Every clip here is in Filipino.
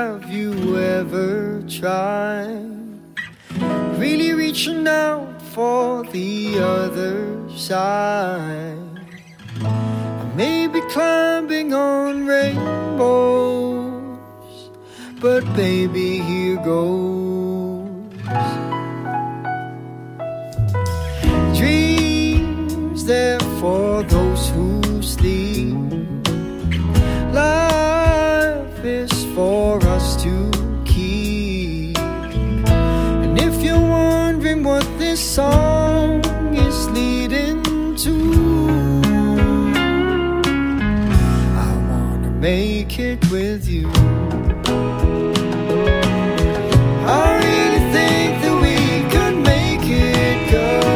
have you ever tried really reaching out for the other side? I may be climbing on rainbows, but baby, here goes. Dreams there for those who sleep. Life is for us to keep. And if you're wondering what this song is leading to, I wanna make it with you. I really think that we could make it, girl.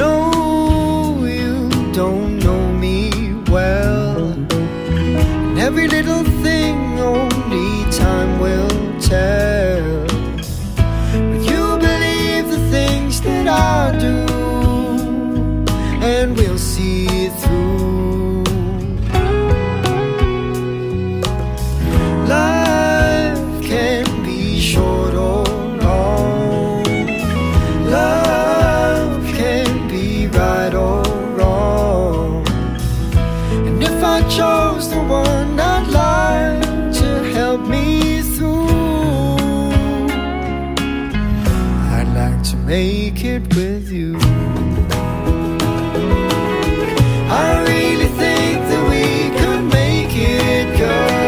No, you don't know me well, and every little thing only time will tell. But you believe the things that I do, and we'll see it through. Life can be short or long. Love can be right or wrong. And if I chose the one I'd like to help me through, I'd like to make it with you. I really think that we could make it, girl.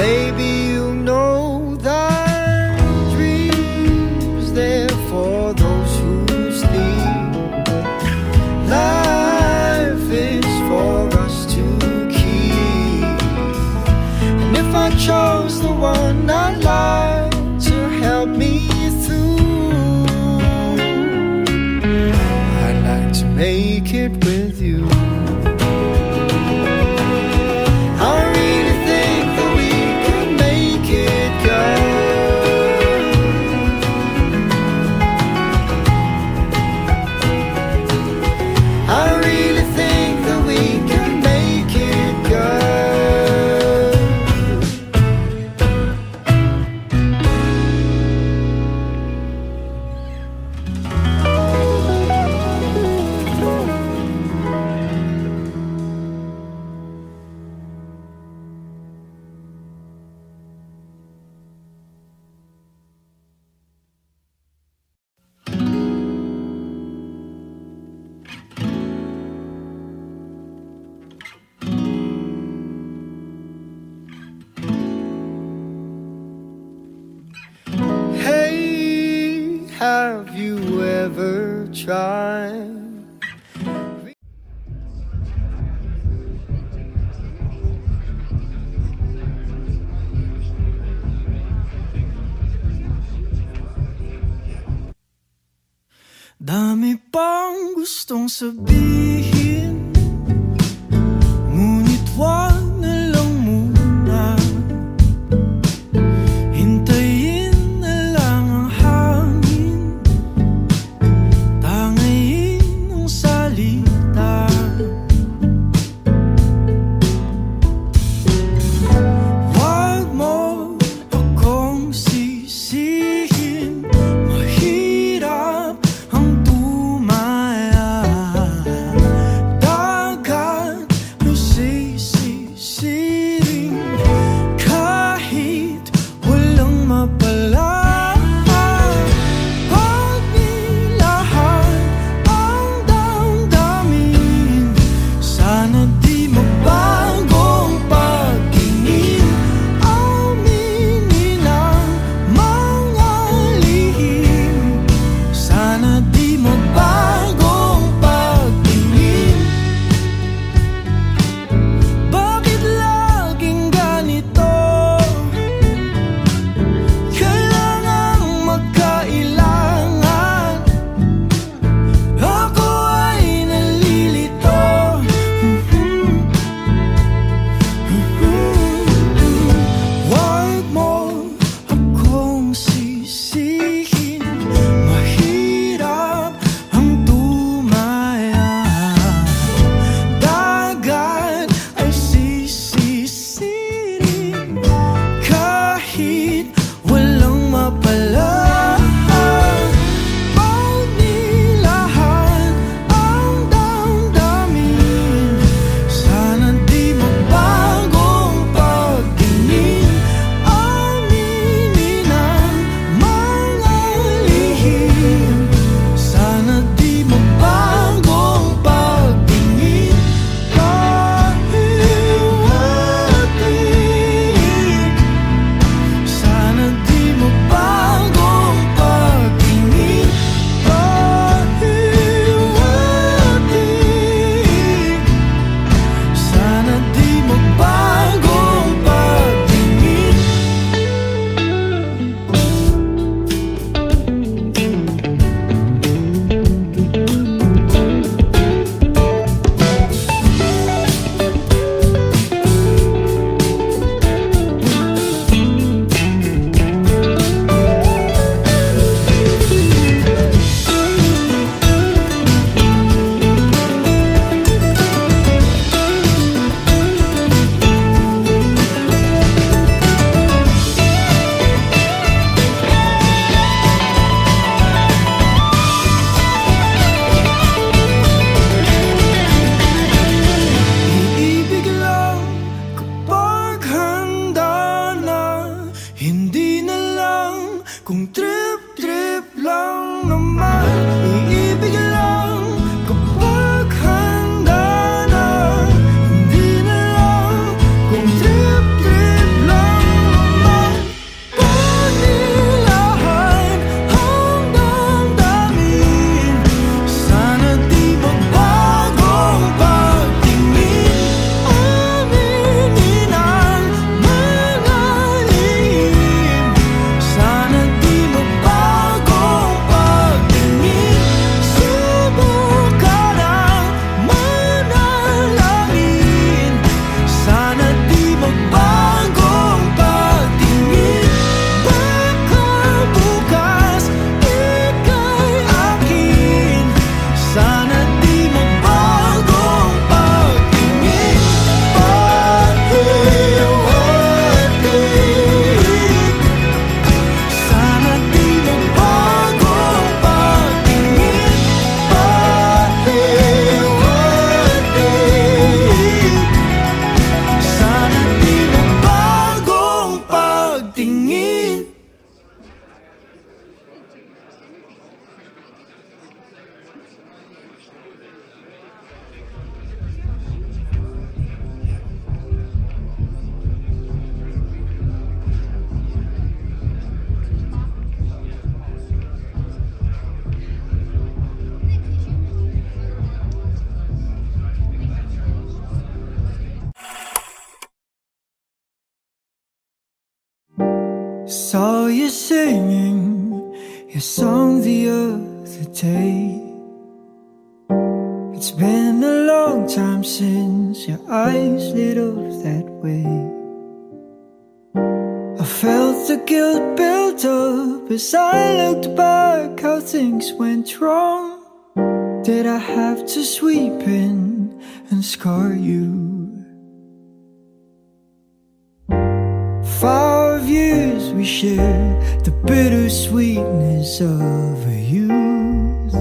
Baby, you know that dreams there for those who sleep. Life is for us to keep. And if I chose the one I'd like to help me through, I'd like to make it with you. I really think that we could make it, girl. I really think that we can make it, girl. Hey, have you ever tried? Dami pang gustong sabihin, ngunit wag na lang muna. Hintayin na lang ang hangin, tangayin ang salita. Wag mo akong sisihin, mahirap ang tumaya. you singing your song the other day. It's been a long time since your eyes lit up that way. I felt the guilt build up as I looked back how things went wrong. Did I have to sweep in and scar you? 5 years we shared the bittersweetness of a youth.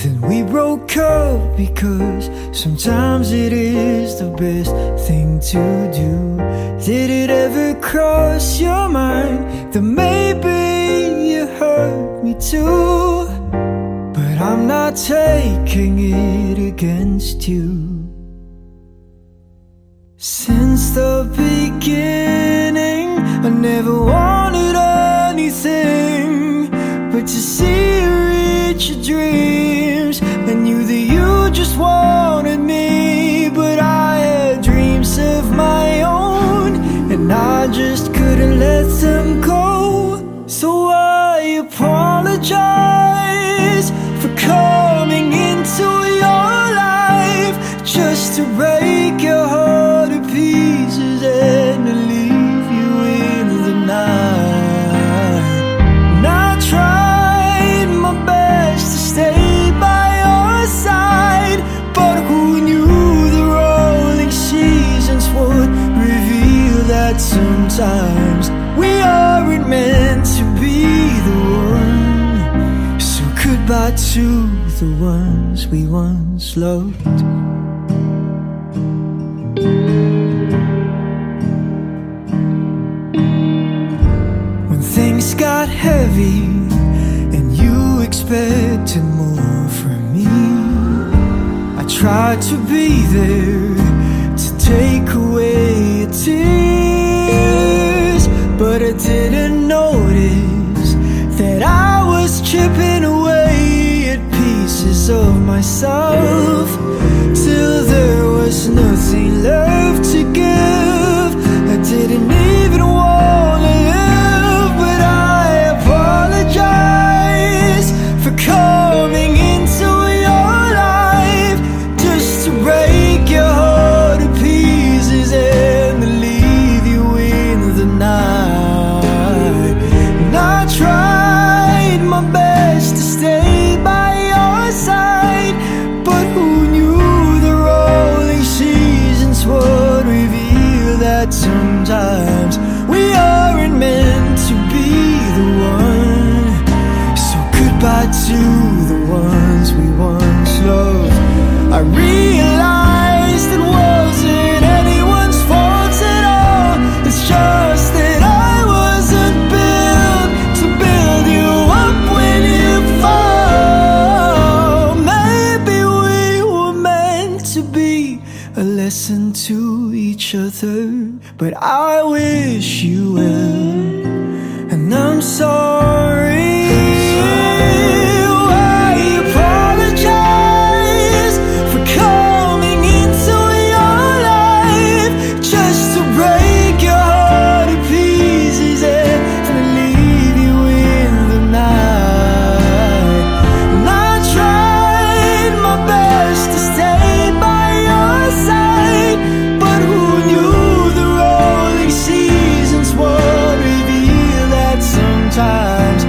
Then we broke up because sometimes it is the best thing to do. Did it ever cross your mind that maybe you hurt me too? But I'm not taking it against you. Since the beginning, I never wanted anything but to see you reach your dreams. I knew that you just wanted me, but I had dreams of my own, and I just couldn't let them go. So I apologize for coming into your life just to break your heart to pieces and to leave you in the night. And I tried my best to stay by your side, but who knew the rolling seasons would reveal that sometimes we aren't meant to be the one. So goodbye to the ones we once loved. When things got heavy and you expected more from me, I tried to be there to take away your tears, but I didn't notice that I was chipping away at pieces of myself till there was nothing left to give. I didn't even want to live, but I apologize for coming into your life just to break your heart to pieces and to leave you in the night. And I tried my best to stay by your side, but who knew the rolling seasons would reveal that sometimes we aren't meant to be the one. So goodbye to the ones we once loved. I realized it wasn't anyone's fault at all. It's just that I wasn't built to build you up when you fall. Maybe we were meant to be a lesson to each other, but I wish you well, and I'm sorry. I apologize for coming into your life just to break your heart to pieces and to leave you in the night. And I tried my best to stay by your side, but who knew the rolling seasons would reveal that sometimes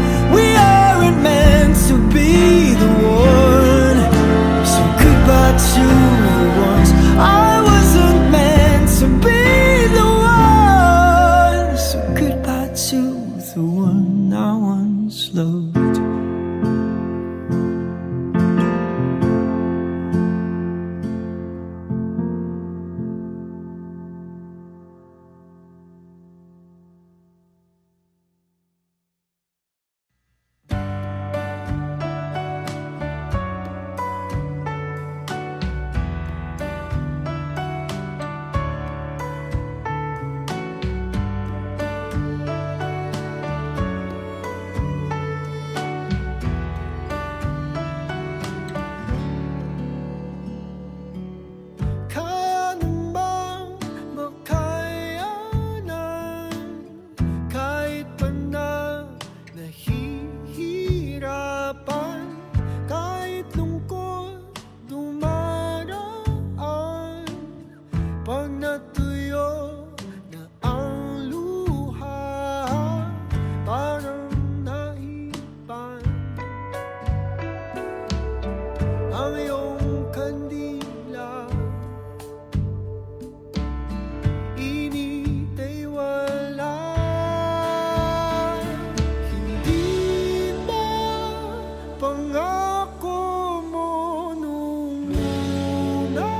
pangako mo nung una,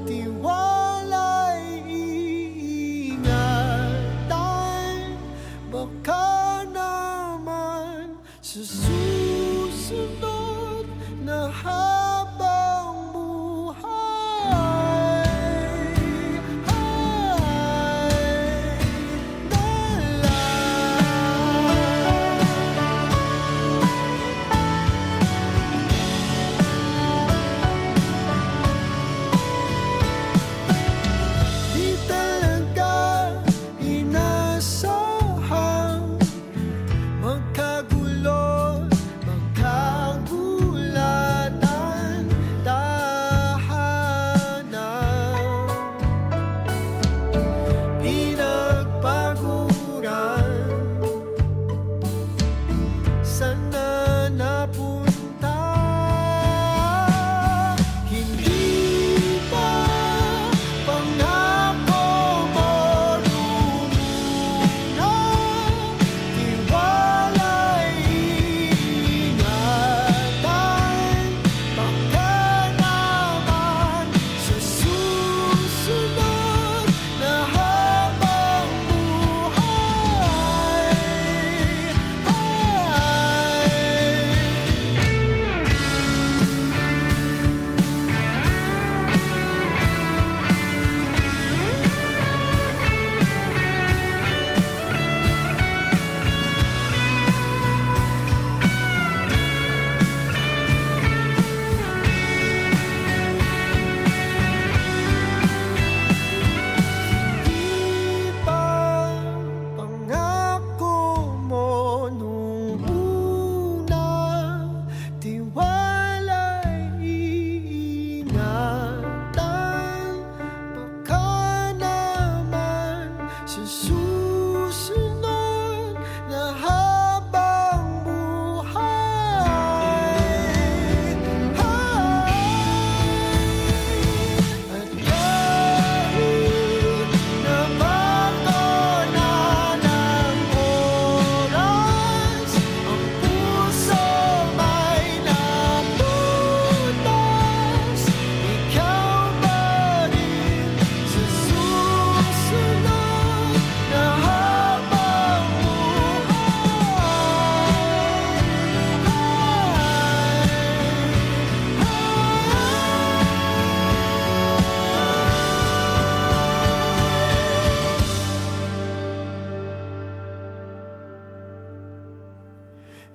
tiwala'y iingatan. Baka naman sa susunod na habang buhay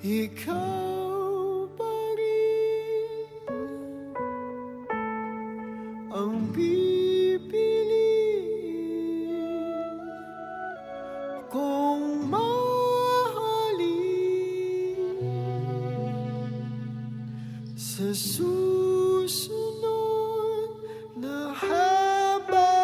ikaw pa rin ang pipiliin kong mahalin sa susunod na habang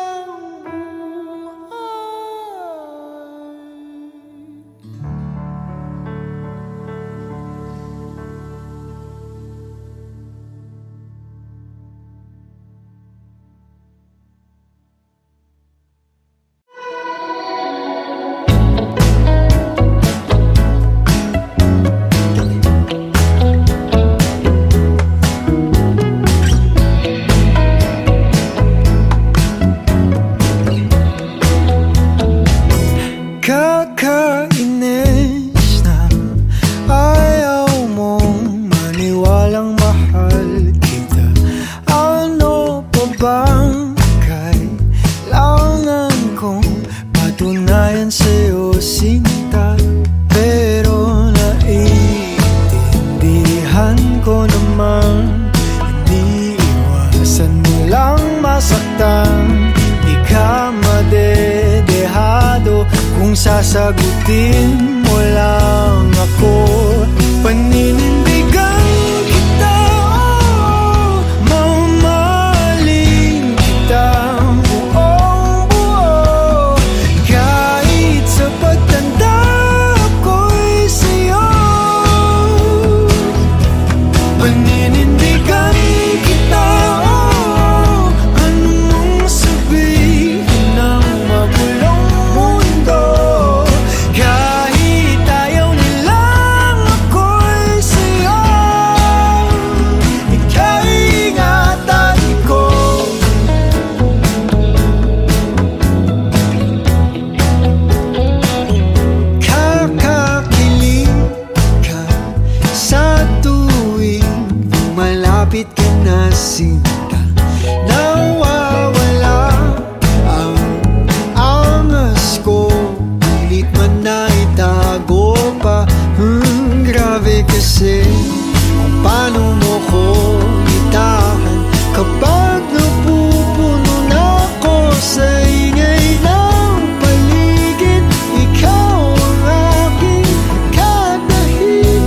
kakainis na ayaw mong maniwalang mahal kita. Ano pa bang kailangan kong patunayan sa'yo, sinta? Pero naiintindihan ko naman, hindi iwasan mo lang masaktan. Di ka madedehado kung sasagutin mo lang ako. Paninindigan kita, oh, mamahalin kita buong buo. Kahit sa pagtanda ko'y sa'yo, paninindigan kita, oh, anong sabihin ng magulong mundo. Kahit ayaw nilang ako'y sa'yo, sinta. Nawawala ang angas ko, pilit man na itago pa. Grabe kasi kung paano mo ko itahan kapag napupuno na ako sa ingay ng paligid. Ikaw ang aking katahimikan,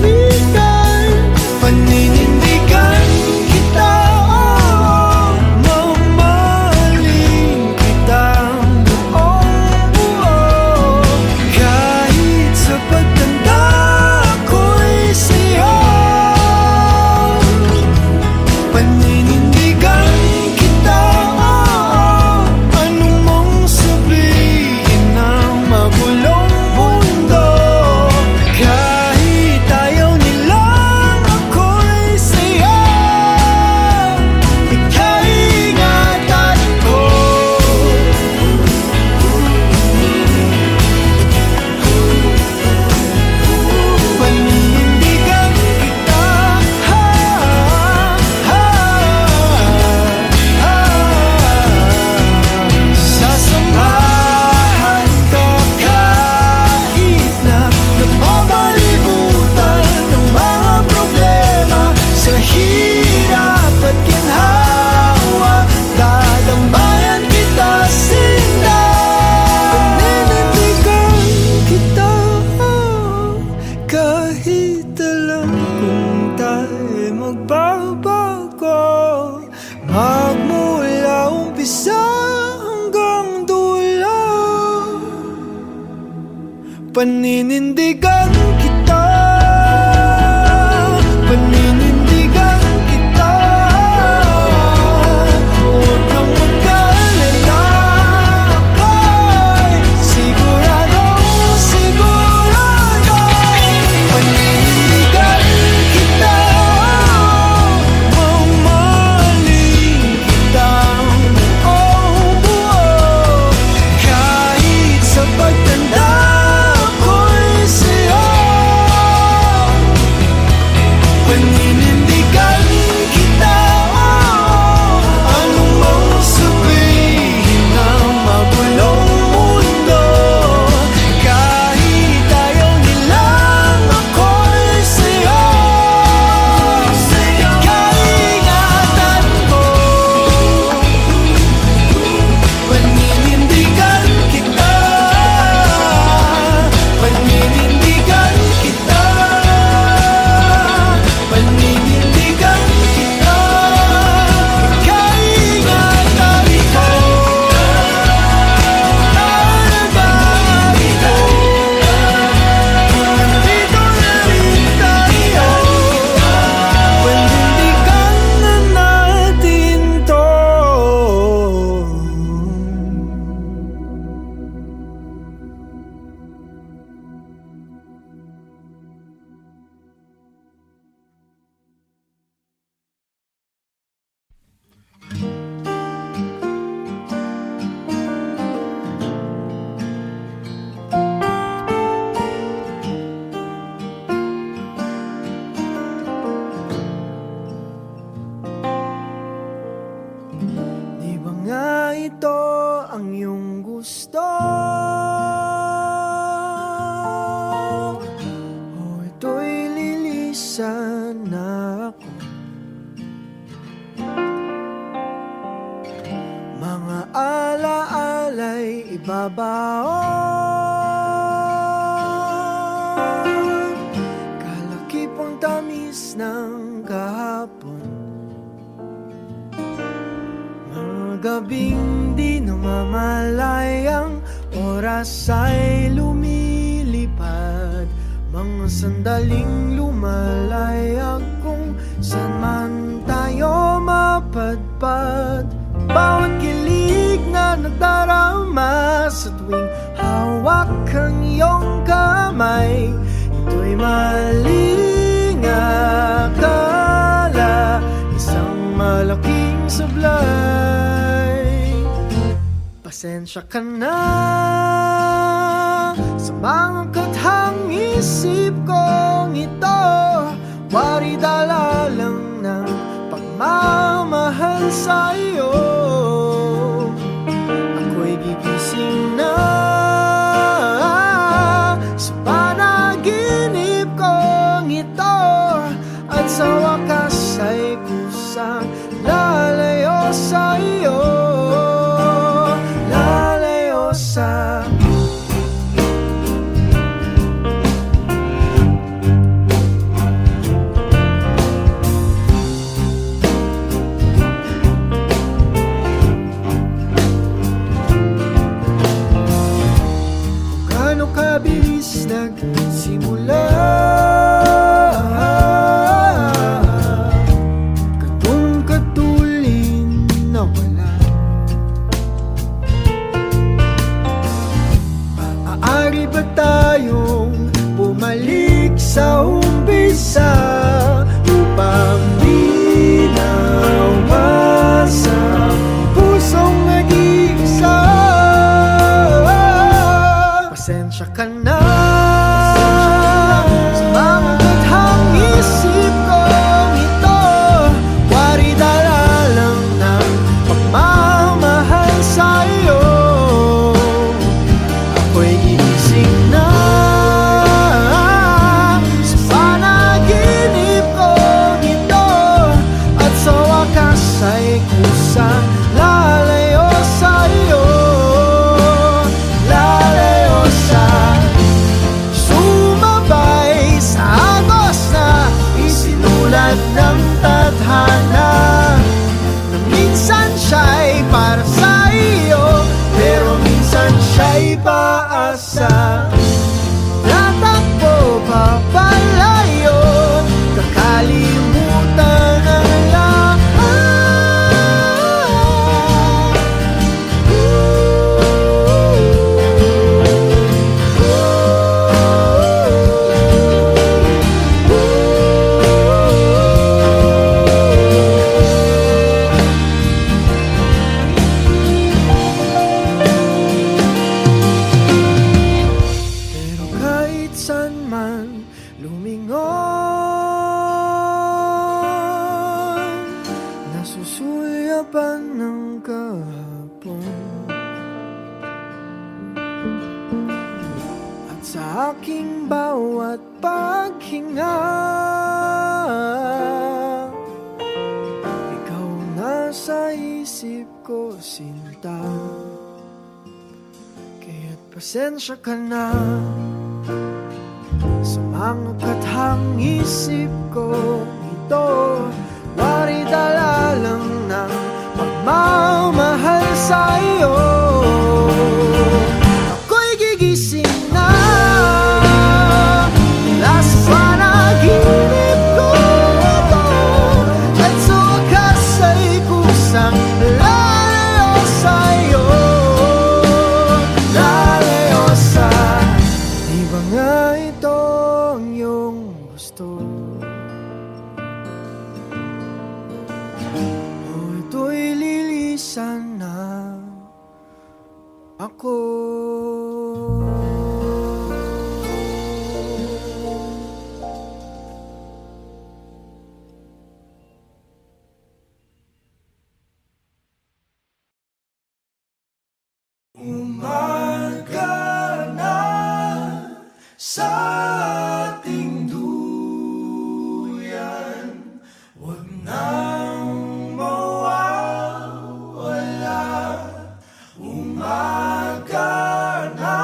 paninindigan kita, mamahalin kita, kahit sa pagtanda ko'y sa'yo. Paninindigan kita, anong mong sabihin ng magulong mundo, kahit ayaw nilang ako'y sa'yo. Ika'y ingatan ko. Paninindigan kita, sasamahan ka kahit na napapalibutan ng mga problema. Sa hirap at ginhawa, dadambayan kita, sinta. Paninindigan kita, kahit alam kung tayo'y magbabago, magmula umpisa hanggang dulo. Paninindigan kita, paninindigan kita. Huwag kang mag-alala, ako'y siguradong sigurado. Paninindigan kita, mamahalin kita, buo, kahit sa pagtanda ko'y sa'yo. Paninindigan kita, anong mong sabihin ng magulong mundo, kahit ayaw nilang ako'y sa'yo. Ika'y ingatan ko. Paninindigan kita, paninindigan kita, paninindigan kita. Ika'y ingatan ko. Alagaan ko. Nandito na rin tayo. Panindigan na natin to. Di ba nga ito ang iyong gusto? O ito'y lilisan na ako? Mga alaala'y ibabaon, kalakipang tamis ng kahapon. Mga gabing di namamalayang oras ay lumilipad, mga sandaling lumalayag kung saan man tayo mapadpad. Bawat kilig na nagdarama sa tuwing hawak ang iyong kamay, ito'y maling akala, isang malaking sablay. Pasensya ka na sa mga kathang isip kong ito, wari dala lang ng pagmamahal. sa iyo. Ako'y gigising na sa panaginip kong ito, at sa wakas ay kusang lalayo sa iyo, lalayo sa kabilis nagsimula, katong katulin na wala. Maaari ba tayong bumalik sa umpisa upang di nawasa pusong nag-iisa? Pasensya ka na sa mga bathang isip kong ito, wari dala lang ng pagmamahal sa iyo. Ako'y gigising na sa panaginip kong ito, at sa wakas ay kusang lalayo sa iyo. Ng tadhana na minsan siya'y para sa iyo, pero minsan siya'y paasa. Tatakbo papalayo, kakalimutan ang lahat. Sa aking bawat paghinga, ikaw nasa isip ko, sinta. Kaya't pasensya ka na sa mga kathang isip ko ito, wari dala lang ng pagmamahal sa iyo. Ako'y gigising na sa panaginip ko ito, at sa wakas ay kusang lalayo sa iyo, lalayo sa di ba nga ito ang iyong gusto? O ito'y lilisan na ako. Umaga na sa ating duyan, huwag nang mawawala. Umaga na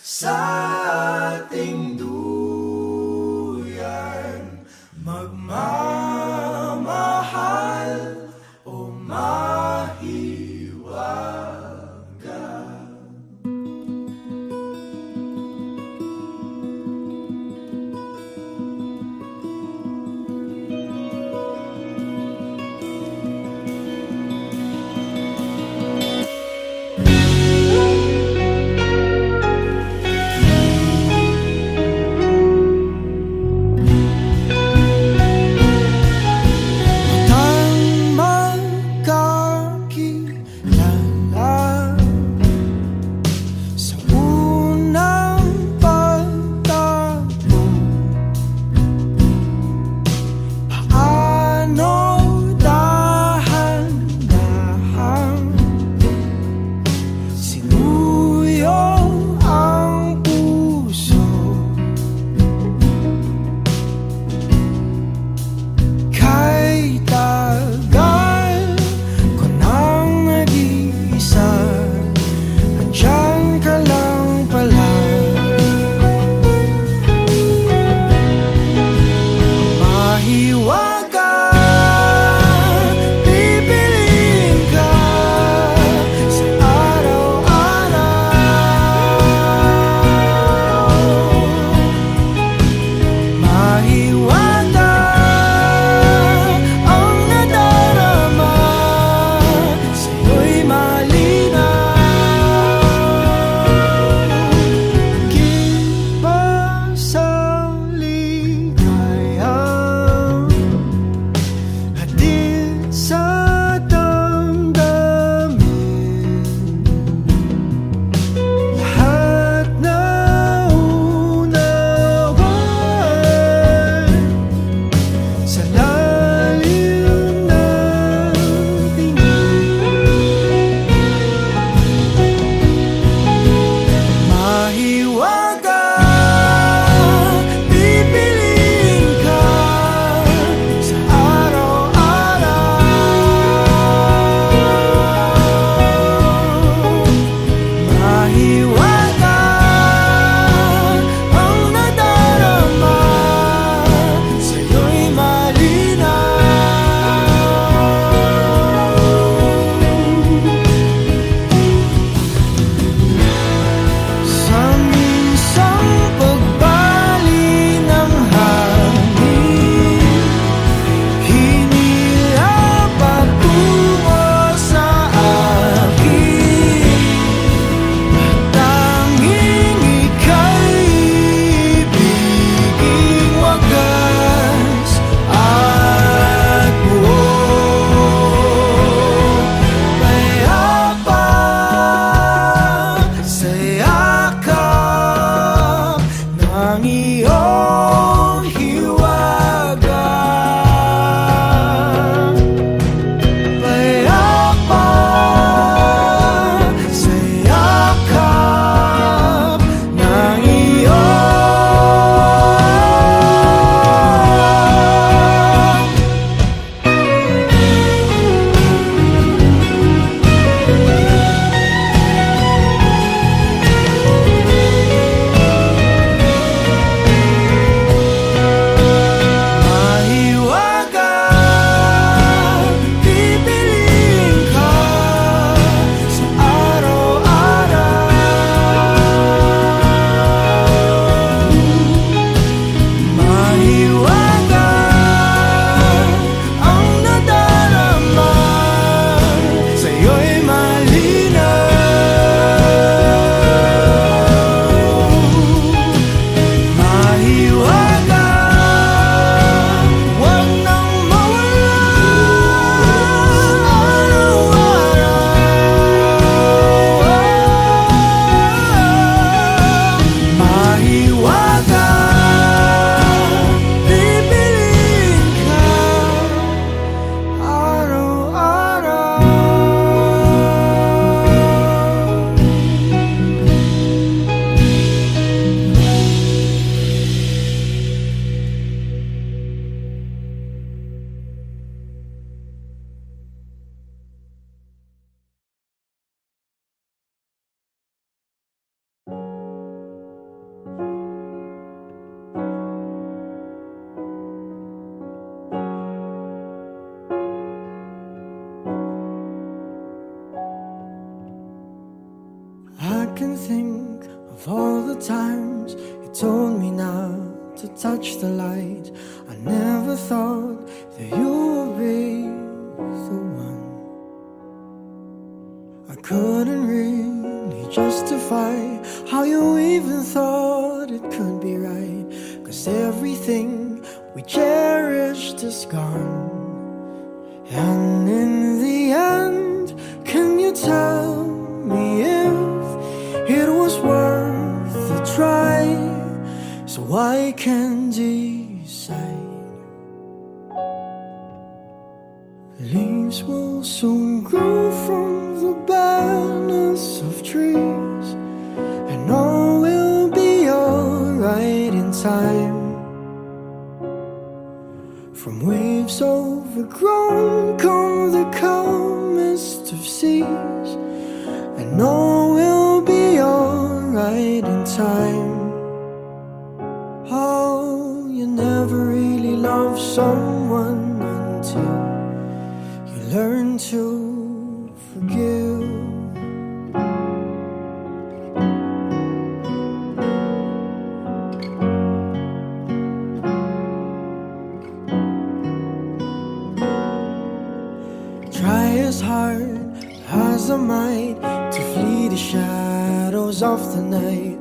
sa ating duyan, magmamahal o mahiwaga. told me not to touch the light. I never thought that you would be the one. I couldn't really justify how you even thought it could be right, 'cause everything we cherished is gone. And in the end, can you tell me if it was worth the try, so I can decide? Leaves will soon grow from the barrenness of trees, and all will be alright in time. From waves overgrown come the calmest of seas, and all will be alright in time. Oh, you never really love someone until you learn to forgive. Try as hard as I might to flee the shadows of the night.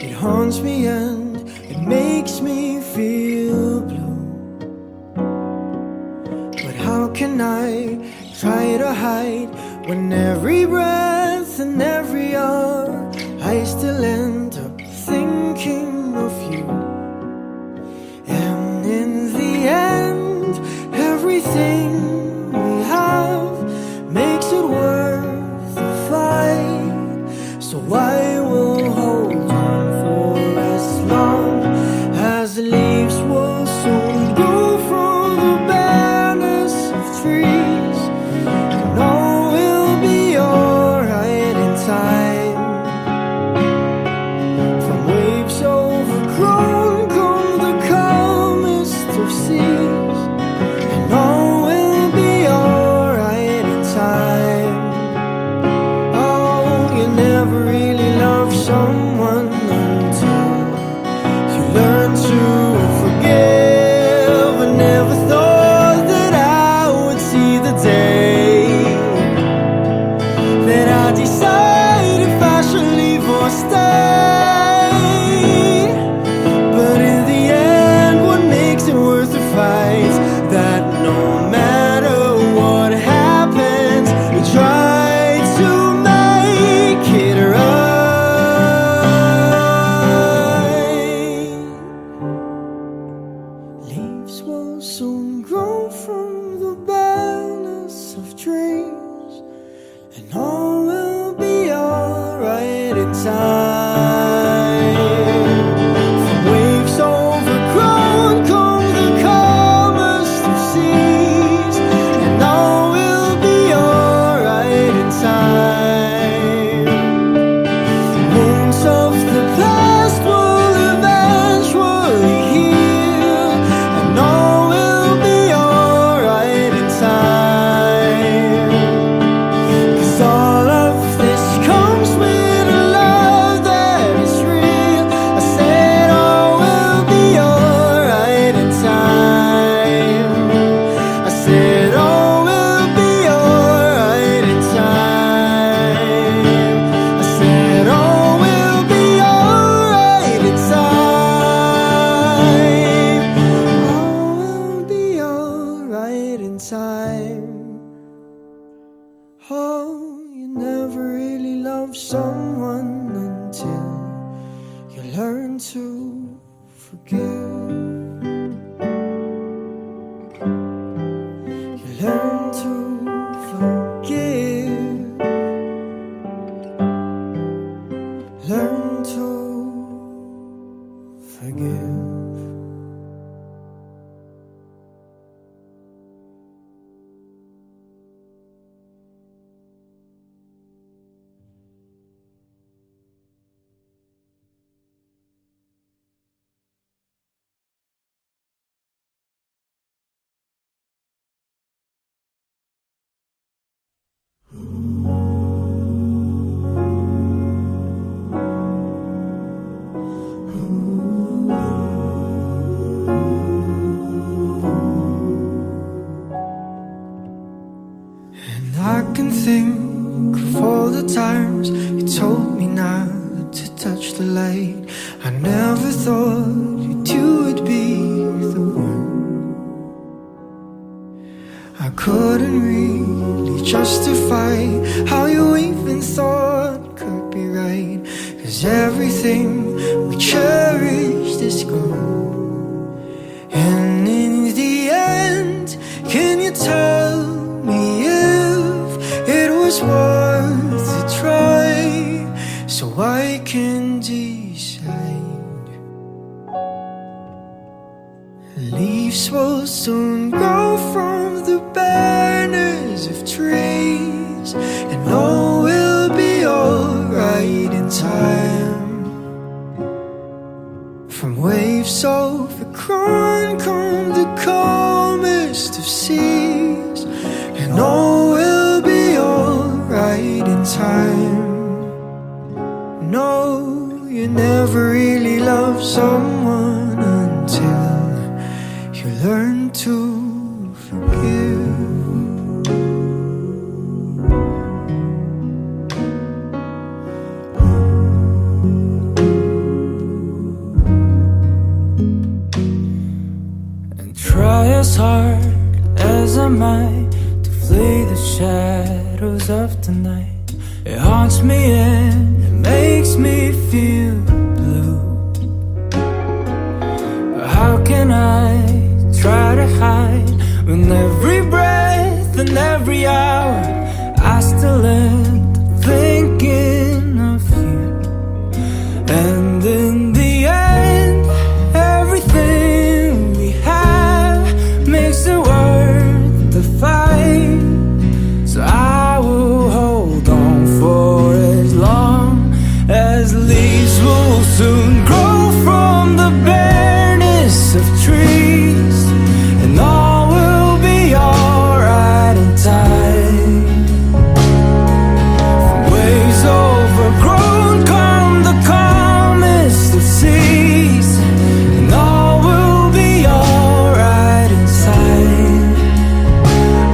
It haunts me and it makes me feel blue. But how can I try to hide when every breath and every hour I still end up thinking of you? And in the end, everything we have makes it worth the fight. So I will hold on for as long as the leaves will soon grow from the barrenness of trees, and all will be alright in time. From waves overgrown come the calmest of seas, and all will be alright in time. Oh, you never really love someone until you learn to forgive. I never thought that I would see the day that I decide if I should leave or stay. But in the end, what makes it worth the fight? That no matter what happens, we try to make it right. Leaves will soon grow from the barrenness of trees, and all will be alright in time. From waves overgrown come the calmest of seas, and all will be alright in time. Wounds of the past will eventually heal, and all will be alright in time. 'Cause all of this comes with a love that is real. I said all will be alright in time. I said all will be alright in time. I said all will be alright in time. All will be alright in time. Oh, you never really love someone until you learn to forgive. You learn to forgive. Learn to forgive. I couldn't really justify how you even thought could be right, 'cause everything we cherished is gone. And in the end, can you tell me if it was worth a try, so I can decide? Leaves will soon grow from the barrenness of trees, and all will be alright in time. From waves overgrown come the calmest of seas, and all will be alright in time. No, you never really love someone until you learn to forgive. And try as hard as I might to flee the shadows of the night. It haunts me and it makes me feel blue. How can I try to hide when every breath and every hour I still end up thinking of you? And in the end, everything we have makes it worth the fight. So I will hold on for as long as leaves will soon grow from the barrenness of trees, and all will be alright in time. From waves overgrown come the calmest of seas, and all will be alright inside.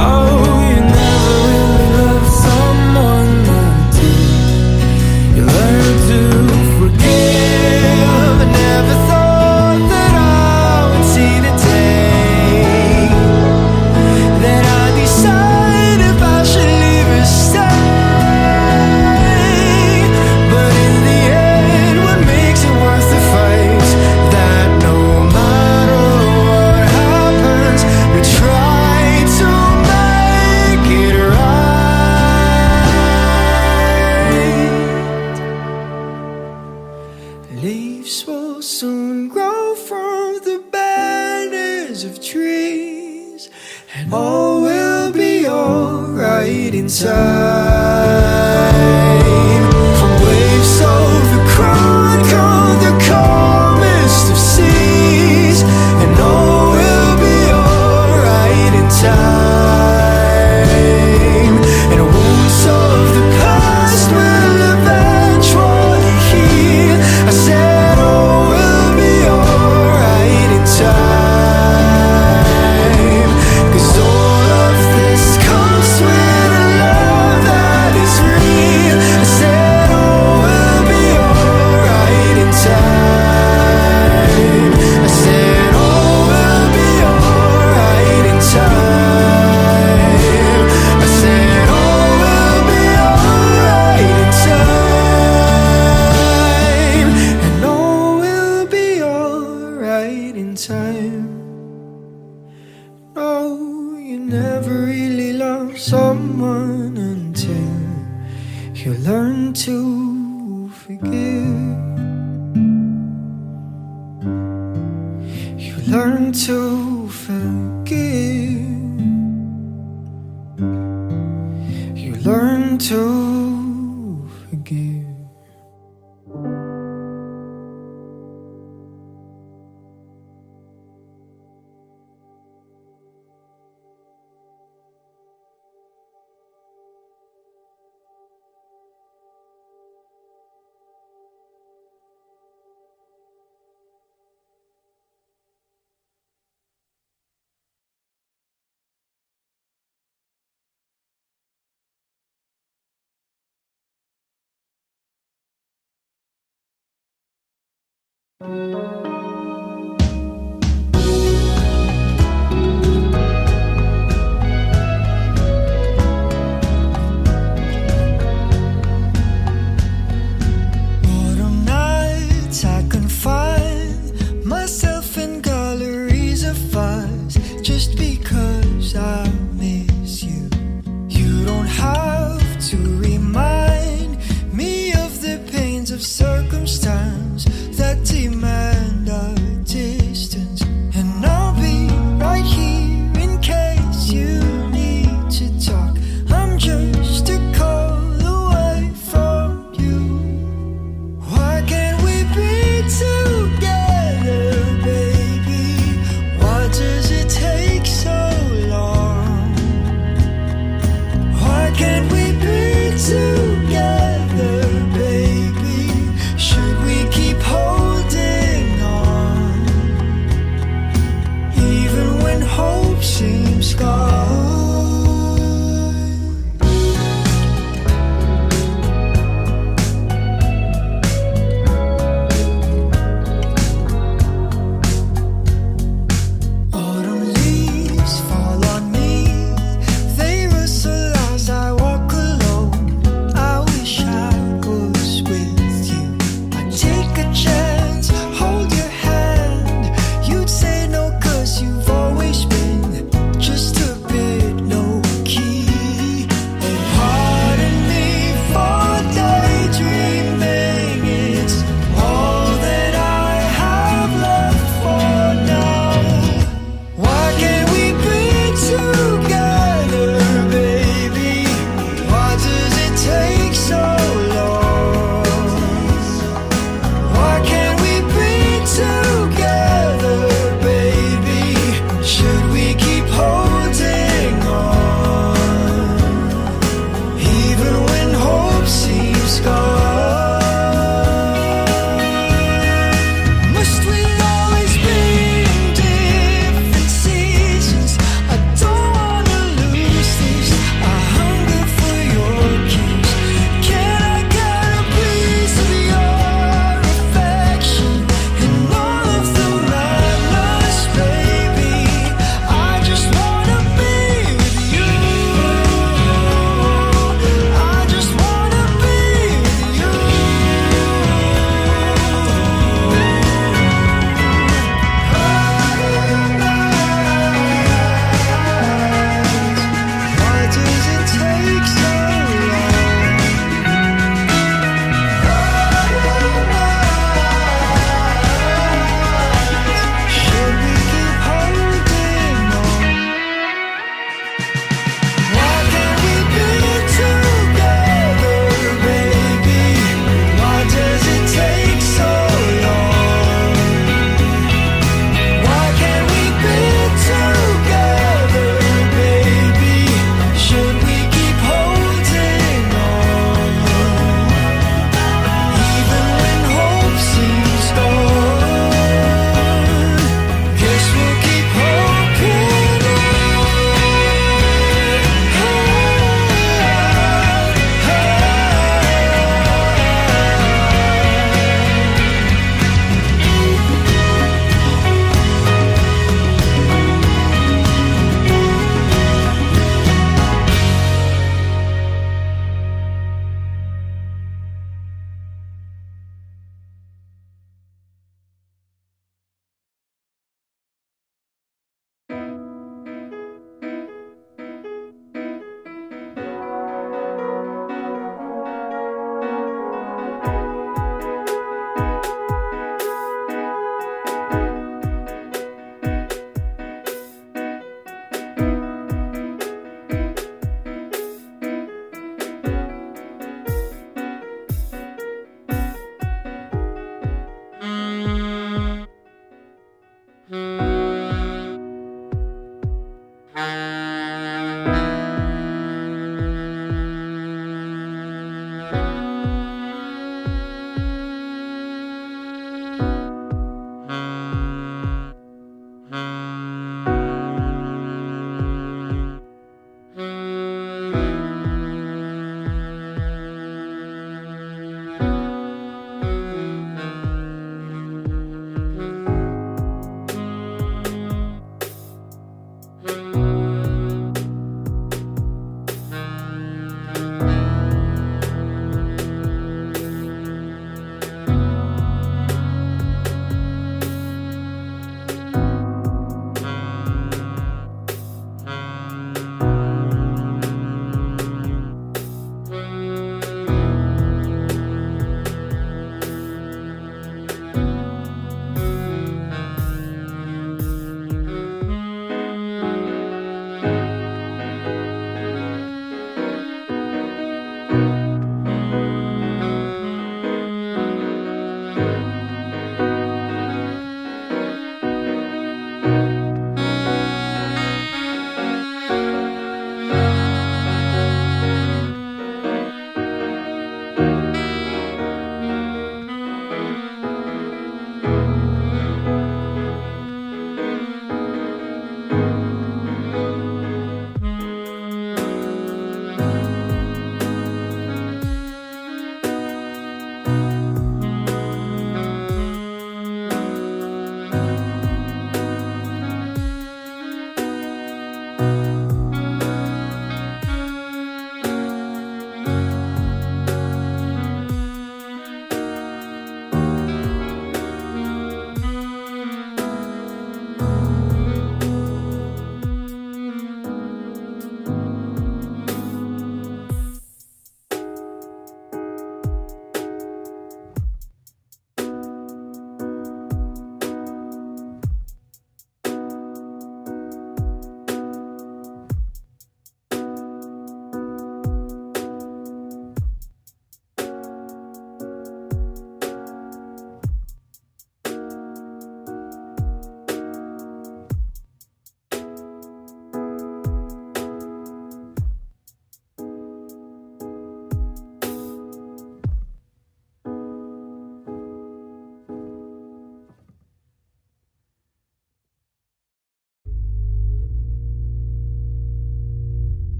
Oh, you never really love someone until you learn to forgive. I never thought that I would see the day that I decide if I should leave or stay. But in the end, what makes it worth the fight? That no matter what happens, we try to make it right. Leaves will soon grow from the barrenness of trees, and all will be alright in time. From waves overgrown come the calmest of seas, and all will be alright in time. And wounds of the past will eventually heal. I said all will be alright in time, 'cause all of this comes with a love that is real. I said all will be alright in time. I said all will be alright in time. I said all will be alright in time. And all will be alright in time. No, you never really love someone until you learn to forgive. You learn to forgive. You learn to forgive.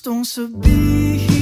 gustong sabihin.